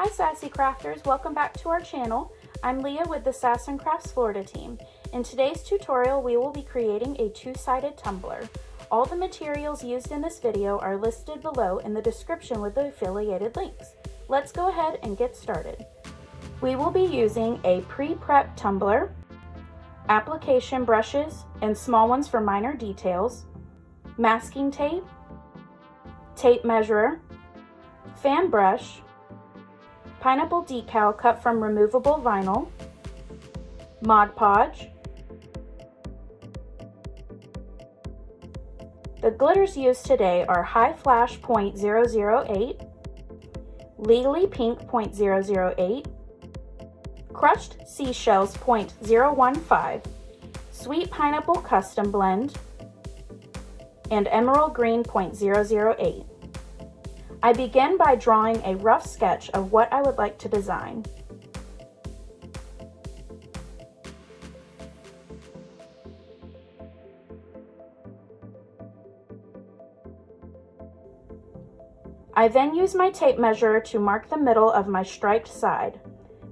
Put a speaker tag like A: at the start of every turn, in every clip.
A: Hi Sassy Crafters, welcome back to our channel. I'm Leah with the Sass & Crafts Florida team. In today's tutorial, we will be creating a two-sided tumbler. All the materials used in this video are listed below in the description with the affiliated links. Let's go ahead and get started. We will be using a pre-prep tumbler, application brushes and small ones for minor details, masking tape, tape measure, fan brush, pineapple decal cut from removable vinyl, Mod Podge. The glitters used today are High Flash .008, Legally Pink .008, Crushed Seashells .015, Sweet Pineapple Custom Blend, and Emerald Green .008. I begin by drawing a rough sketch of what I would like to design. I then use my tape measure to mark the middle of my striped side.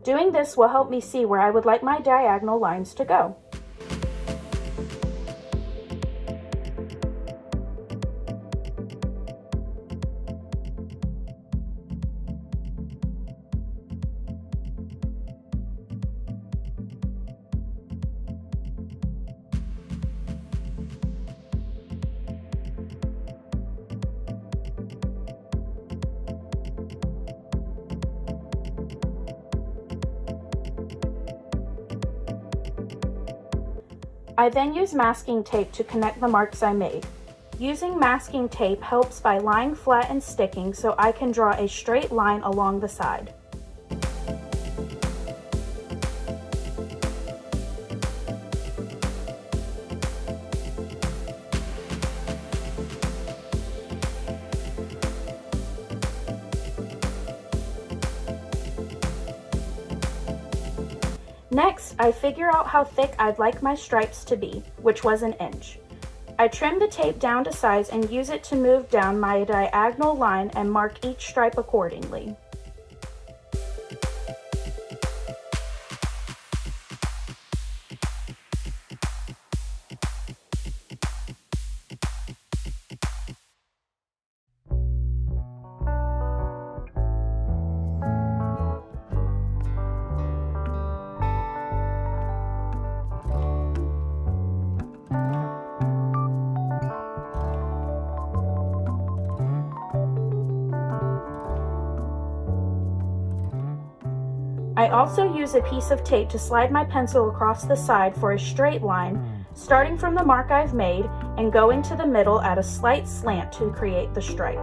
A: Doing this will help me see where I would like my diagonal lines to go. I then use masking tape to connect the marks I made. Using masking tape helps by lying flat and sticking so I can draw a straight line along the side. Next, I figure out how thick I'd like my stripes to be, which was 1 inch. I trim the tape down to size and use it to move down my diagonal line and mark each stripe accordingly. I also use a piece of tape to slide my pencil across the side for a straight line, starting from the mark I've made and going to the middle at a slight slant to create the stripe.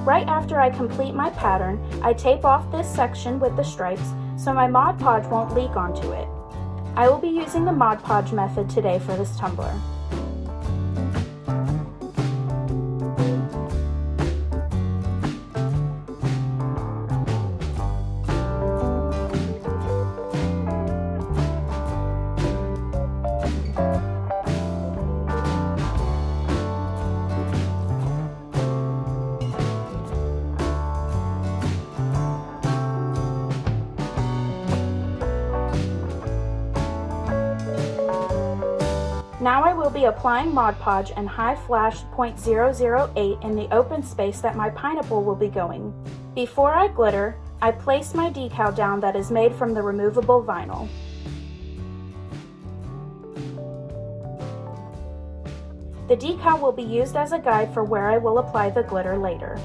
A: Right after I complete my pattern, I tape off this section with the stripes so my Mod Podge won't leak onto it. I will be using the Mod Podge method today for this tumbler. Now I will be applying Mod Podge and High Flash .008 in the open space that my pineapple will be going. Before I glitter, I place my decal down that is made from the removable vinyl. The decal will be used as a guide for where I will apply the glitter later.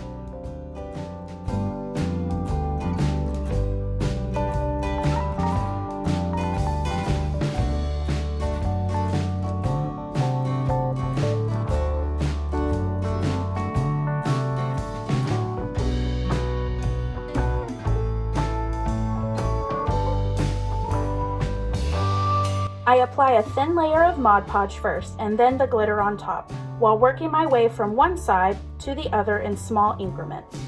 A: I apply a thin layer of Mod Podge first and then the glitter on top, while working my way from one side to the other in small increments.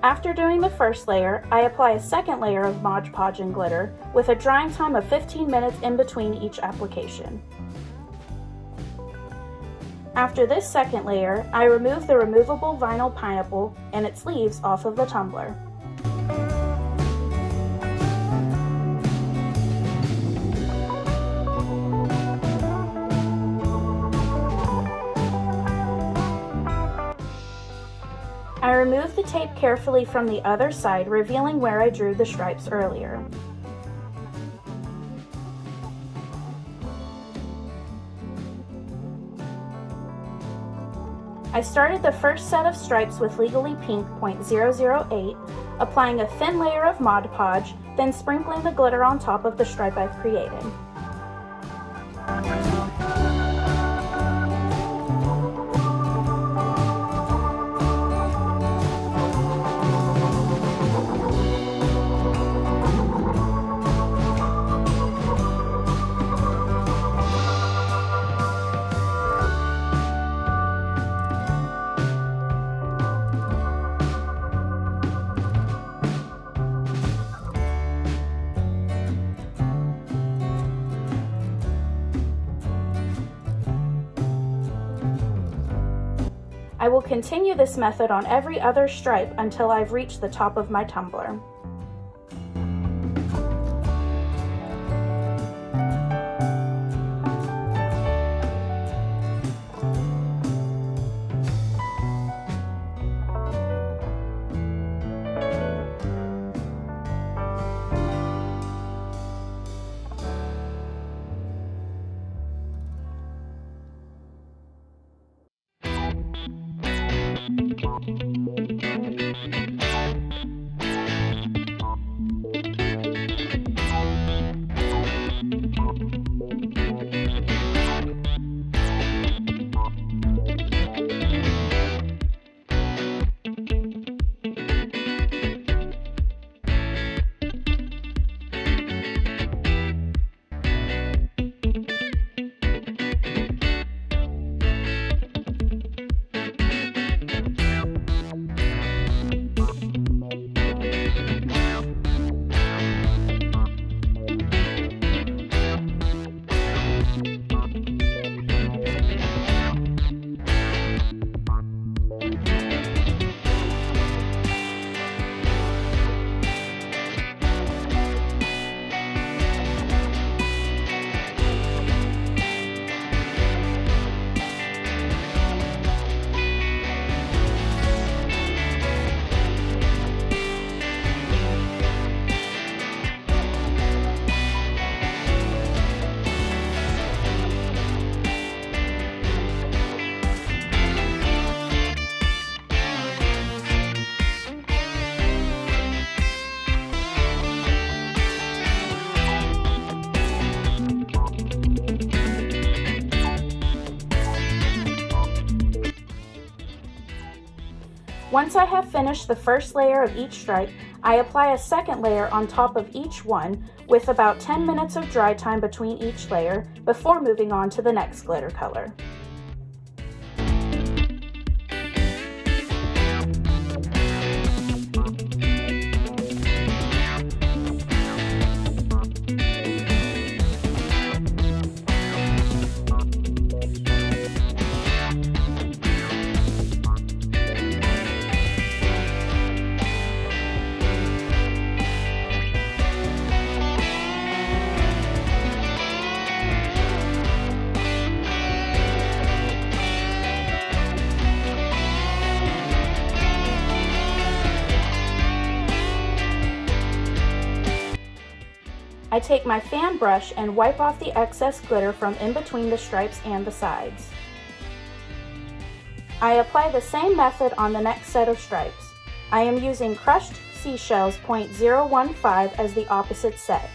A: After doing the first layer, I apply a second layer of Mod Podge and glitter with a drying time of 15 minutes in between each application. After this second layer, I remove the removable vinyl pineapple and its leaves off of the tumbler. I remove the tape carefully from the other side, revealing where I drew the stripes earlier. I started the first set of stripes with Legally Pink .008, applying a thin layer of Mod Podge, then sprinkling the glitter on top of the stripe I've created. I will continue this method on every other stripe until I've reached the top of my tumbler. Once I have finished the first layer of each stripe, I apply a second layer on top of each one with about 10 minutes of dry time between each layer before moving on to the next glitter color. I take my fan brush and wipe off the excess glitter from in between the stripes and the sides. I apply the same method on the next set of stripes. I am using crushed seashells .015 as the opposite set.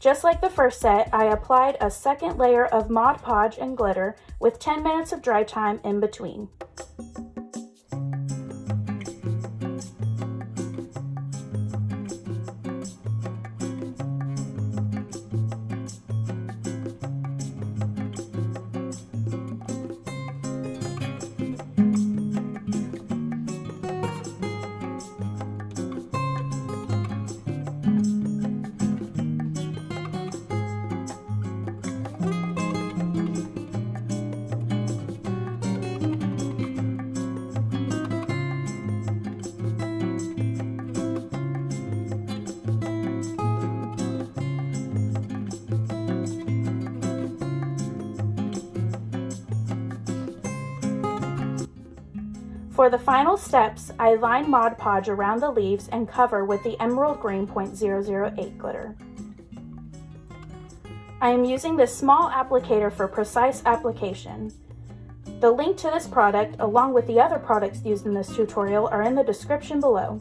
A: Just like the first set, I applied a second layer of Mod Podge and glitter with 10 minutes of dry time in between. For the final steps, I line Mod Podge around the leaves and cover with the Emerald Green .008 glitter. I am using this small applicator for precise application. The link to this product, along with the other products used in this tutorial, are in the description below.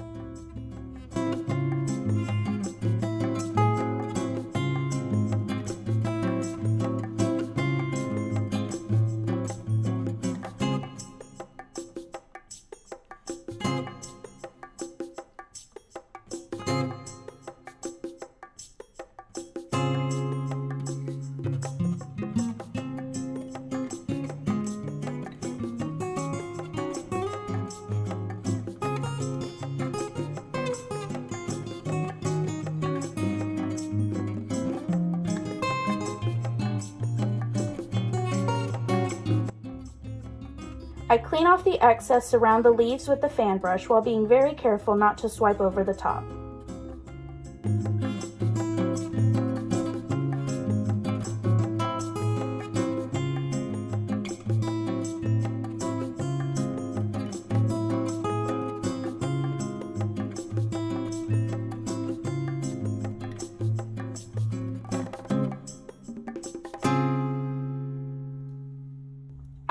A: I clean off the excess around the leaves with the fan brush while being very careful not to swipe over the top.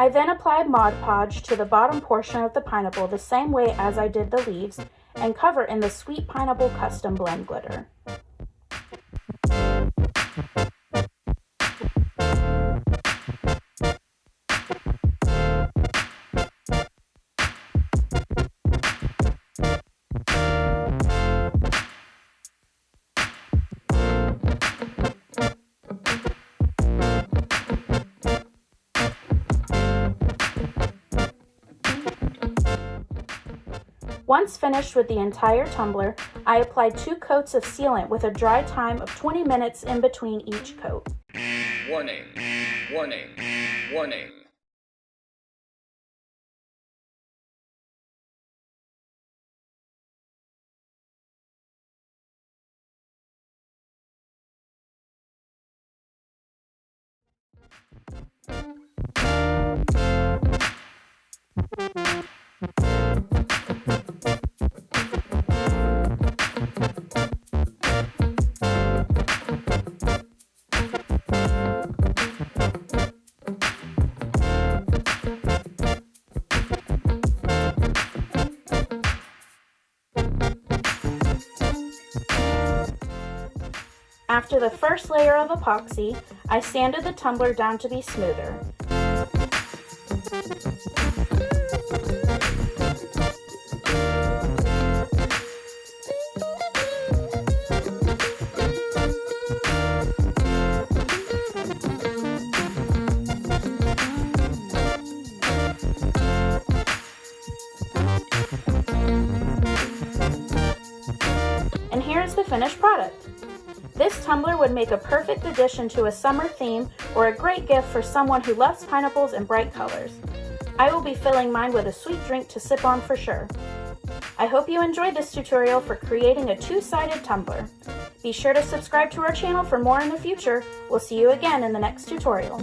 A: I then applied Mod Podge to the bottom portion of the pineapple the same way as I did the leaves and cover in the Sweet Pineapple Custom Blend glitter. Once finished with the entire tumbler, I applied 2 coats of sealant with a dry time of 20 minutes in between each coat.
B: Warning, warning, warning.
A: After the first layer of epoxy, I sanded the tumbler down to be smoother. And here's the finished product. This tumbler would make a perfect addition to a summer theme or a great gift for someone who loves pineapples and bright colors. I will be filling mine with a sweet drink to sip on for sure. I hope you enjoyed this tutorial for creating a two-sided tumbler. Be sure to subscribe to our channel for more in the future. We'll see you again in the next tutorial.